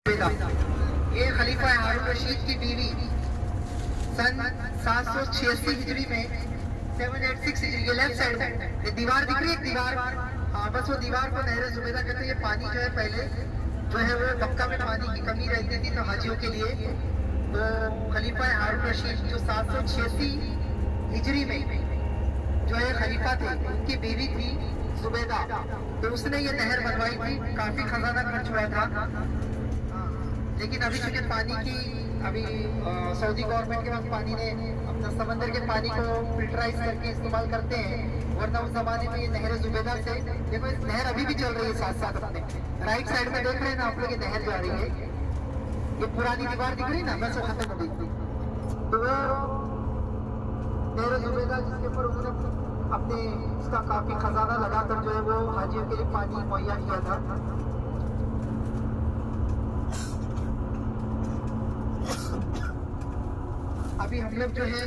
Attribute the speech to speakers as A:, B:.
A: ये खलीफा हारून रशीद की बीवी सन 786 हिजरी में 786 हिजरी के लेफ्ट साइड में ये दीवार दिख रही है, दीवार। हाँ, बस वो दीवार को नहर जुबैदा कहते हैं। ये पानी जो है पहले जो है वो मक्का में पानी की कमी रहती थी तो हाजियों के लिए तो खलीफा हारून रशीद जो 786 हिजरी में जो है खलीफा थे, उनकी बीवी थी जुबैदा, तो उसने ये नहर बनवाई थी। काफी खजाना खर्च हुआ था, लेकिन अभी चूंकि पानी की अभी सऊदी गवर्नमेंट के पास पानी ने अपना समंदर के पानी को फिल्टराइज करके इस्तेमाल करते हैं, वरना उस जमाने में ये नहर जुबैदा से देखो, इस नहर अभी भी चल रही है साथ साथ अपने राइट साइड में देख रहे हैं ना आप लोग, ये नहर जा रही है। ये पुरानी दीवार दिख रही है ना, बस वो खत्म हो गई थी। तो वो नहर जुबैदा जिसके ऊपर उन्होंने अपने उसका काफी खजाना लगाकर जो है वो हाजियों के लिए पानी मुहैया किया था। अभी हम लोग जो है